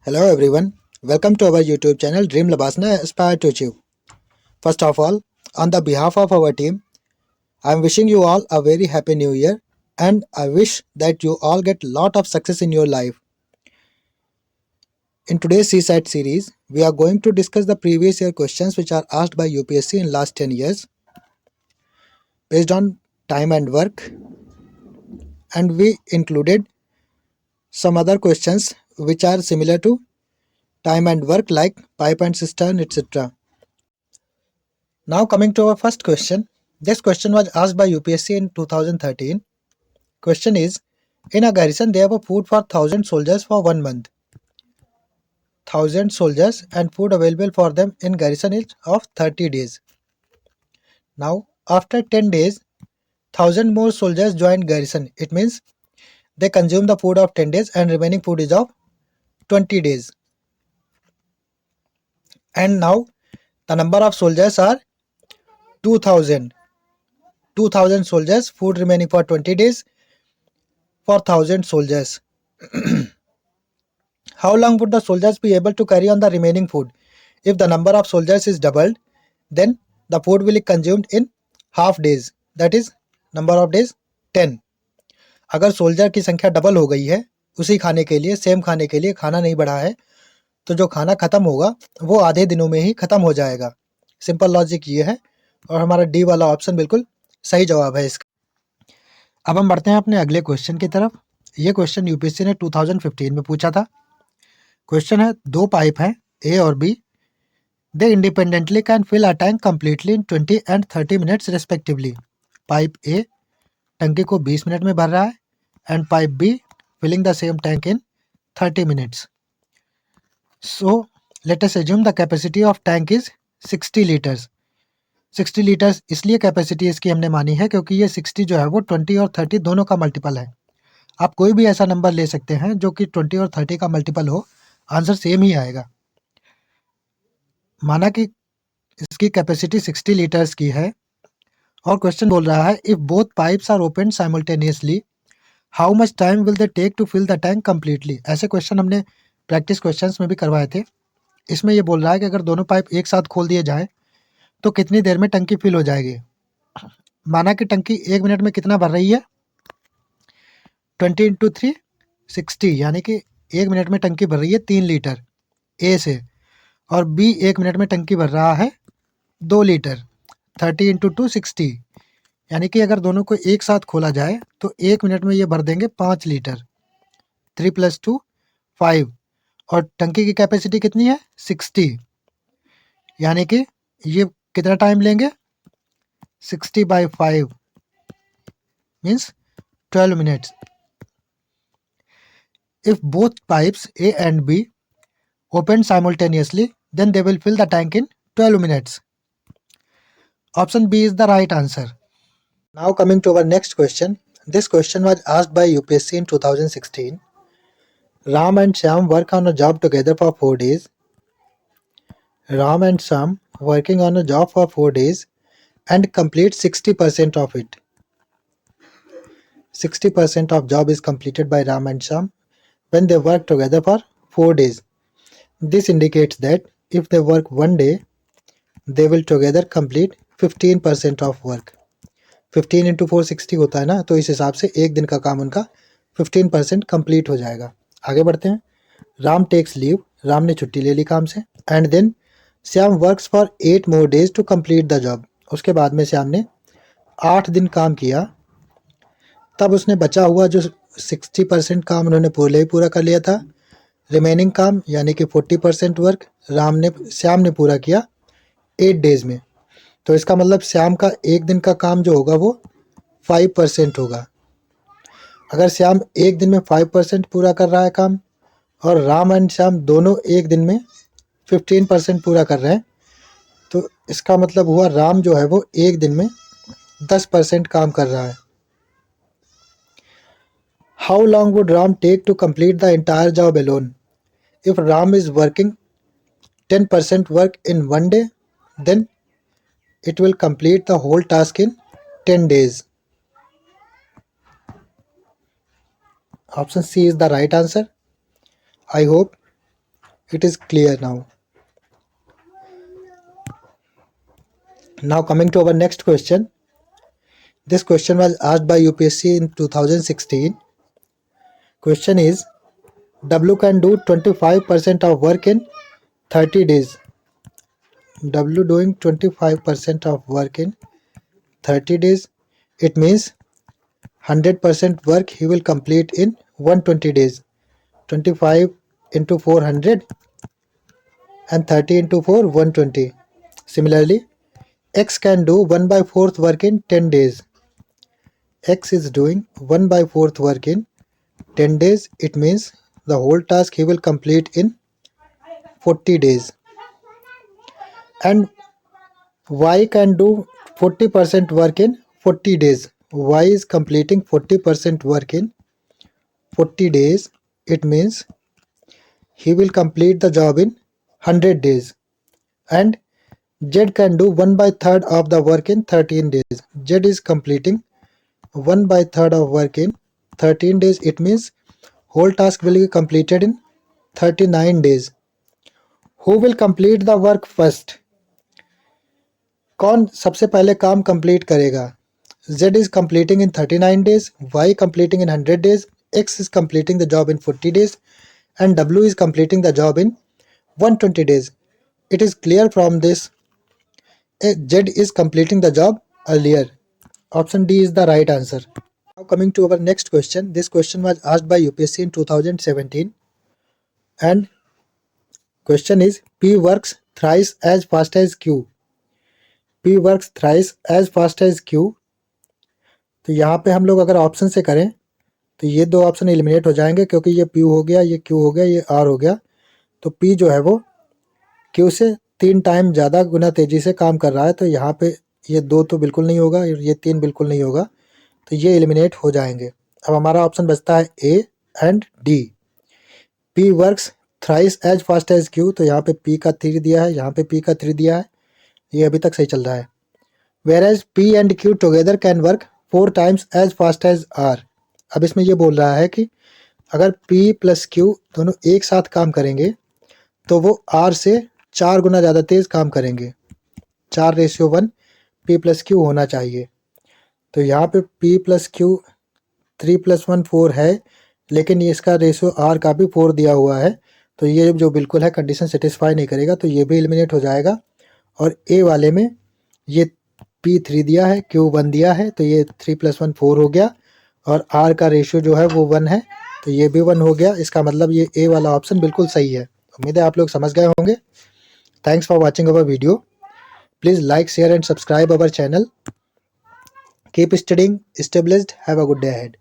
Hello everyone, welcome to our YouTube channel Dream Labasna Aspire to Achieve. First of all, on the behalf of our team, I am wishing you all a very happy new year and I wish that you all get lot of success in your life. In today's CSAT series, we are going to discuss the previous year questions which are asked by UPSC in last 10 years based on time and work, and we included some other questions which are similar to time and work like pipe and cistern, etc. Now coming to our first question. This question was asked by UPSC in 2013. Question is, in a garrison they have a food for 1000 soldiers for 1 month. 1000 soldiers and food available for them in garrison is of 30 days. Now after 10 days, 1000 more soldiers join garrison. It means they consume the food of 10 days and remaining food is of 20 days. And now the number of soldiers are 2000. 2000 soldiers, food remaining for 20 days for 1000 soldiers. How long would the soldiers be able to carry on the remaining food? If the number of soldiers is doubled, then the food will be consumed in half days. That is number of days 10. अगर soldier की संख्या double हो गई है उसी खाने के लिए, सेम खाने के लिए, खाना नहीं बढ़ा है, तो जो खाना खत्म होगा वो आधे दिनों में ही खत्म हो जाएगा. सिंपल लॉजिक ये है और हमारा डी वाला ऑप्शन बिल्कुल सही जवाब है इसका. अब हम बढ़ते हैं अपने अगले क्वेश्चन की तरफ. ये क्वेश्चन यूपीएससी ने 2015 में पूछा था. क्वेश्चन है, दो पाइप हैं ए और B. They independently can fill a tank completely in 20 and 30 minutes respectively. Pipe A टंकी को 20 मिनट में भर रहा है and pipe B filling the same tank in 30 minutes. So let us assume the capacity of tank is 60 litres. 60 litres इसलिए capacity इसकी हमने मानी है क्योंकि ये 60 जो है वो 20 और 30 दोनों का मल्टीपल है. आप कोई भी ऐसा नंबर ले सकते हैं जो कि 20 और 30 का मल्टीपल हो, आंसर सेम ही आएगा. माना कि इसकी कैपेसिटी 60 लीटर्स की है और क्वेश्चन बोल रहा है, if both pipes are open simultaneously how much time will they take to fill the tank completely. ऐसे क्वेश्चन हमने प्रैक्टिस क्वेश्चंस में भी करवाए थे. इसमें ये बोल रहा है कि अगर दोनों पाइप एक साथ खोल दिए जाएं तो कितनी देर में टंकी फिल हो जाएगी. माना कि टंकी 1 मिनट में कितना भर रही है, 20 इंटू 3 60, यानी कि 1 मिनट में टंकी भर रही है 3 लीटर ए से, और बी 1 मिनट में टंकी भर रहा है 2 लीटर. 30 इंटू 2 60, यानी कि अगर दोनों को एक साथ खोला जाए तो 1 मिनट में ये भर देंगे 5 लीटर. 3 + 2 5, और टंकी की कैपेसिटी कितनी है 60, यानी कि ये कितना टाइम लेंगे 60/5 means 12 minutes. If both pipes A and B open simultaneously, then they will fill the tank in 12 minutes. Option B is the right answer. Now coming to our next question. This question was asked by UPSC in 2016. Ram and Shyam work on a job together for 4 days. Ram and Shyam working on a job for 4 days and complete 60% of it. 60% of job is completed by Ram and Shyam when they work together for 4 days. This indicates that if they work 1 day, they will together complete 15% of work. 15 into 4 60 होता है ना, तो इस हिसाब से एक दिन का काम उनका 15% कंप्लीट हो जाएगा. आगे बढ़ते हैं. राम टेक्स लीव, राम ने छुट्टी ले ली काम से. And then Shyam works for 8 more days to complete the job. उसके बाद में श्याम ने 8 दिन काम किया. तब उसने बचा हुआ जो 60% काम उन्होंने पहले ही पूरा कर लिया था. रिमेनिंग काम यानी कि 40% वर्क श्याम ने पूरा किया 8 डेज में. तो इसका मतलब श्याम का एक दिन का काम जो होगा वो 5% होगा. अगर श्याम एक दिन में 5% पूरा कर रहा है काम और राम एंड श्याम दोनों एक दिन में 15% पूरा कर रहे हैं, तो इसका मतलब हुआ राम जो है वो एक दिन में 10% काम कर रहा है. How long would Ram take to complete the entire job alone? If Ram is working 10% work in 1 day, then it will complete the whole task in 10 days. Option C is the right answer. I hope It is clear now. Now coming to our next question. This question was asked by UPSC in 2016. Question is, W can do 25% of work in 30 days. W doing 25% of work in 30 days. It means 100% work he will complete in 120 days. 25 into 400 and 30 into 4 120. Similarly, X can do 1 by 4th work in 10 days. X is doing 1 by 4th work in 10 days. It means the whole task he will complete in 40 days. And Y can do 40% work in 40 days. Y is completing 40% work in 40 days. It means he will complete the job in 100 days. And Z can do 1 by 3rd of the work in 13 days. Z is completing 1 by 3rd of work in 13 days. It means whole task will be completed in 39 days. Who will complete the work first? कौन सबसे पहले काम complete करेगा? Z is completing in 39 days, Y completing in 100 days, X is completing the job in 40 days, and W is completing the job in 120 days. It is clear from this, Z is completing the job earlier. Option D is the right answer. Now coming to our next question. This question was asked by UPSC in 2017, and question is, P works thrice as fast as Q. P works thrice as fast as Q. तो यहाँ पे हम लोग अगर option से करें तो ये दो ऑप्शन एलिमिनेट हो जाएंगे, क्योंकि ये P हो गया, ये Q हो गया, ये R हो गया. तो P जो है वो Q से 3 टाइम ज़्यादा गुना तेज़ी से काम कर रहा है. तो यहाँ पे ये 2 तो बिल्कुल नहीं होगा, ये 3 बिल्कुल नहीं होगा, तो ये एलिमिनेट हो जाएंगे. अब हमारा ऑप्शन बचता है A and D. P works thrice as fast as Q. तो यहाँ पे P का 3 दिया है, यहाँ पे P का 3 दिया है, ये अभी तक सही चल रहा है. Whereas P and Q together can work 4 times as fast as R. अब इसमें ये बोल रहा है कि अगर P प्लस Q दोनों एक साथ काम करेंगे तो वो R से 4 गुना ज़्यादा तेज़ काम करेंगे. 4:1 P प्लस Q होना चाहिए. तो यहाँ पे P प्लस Q 3 + 1 4 है, लेकिन ये इसका रेशियो R का भी 4 दिया हुआ है. तो ये जो बिल्कुल है कंडीशन सेटिस्फाई नहीं करेगा, तो ये भी एलिमिनेट हो जाएगा. और A वाले में ये P 3 दिया है, Q 1 दिया है, तो ये 3 + 1 4 हो गया, और R का रेशियो जो है वो 1 है, तो ये भी 1 हो गया. इसका मतलब ये A वाला ऑप्शन बिल्कुल सही है. उम्मीद है आप लोग समझ गए होंगे. Thanks for watching our video. Please like, share and subscribe our channel. Keep studying, stay blessed, have a good day ahead.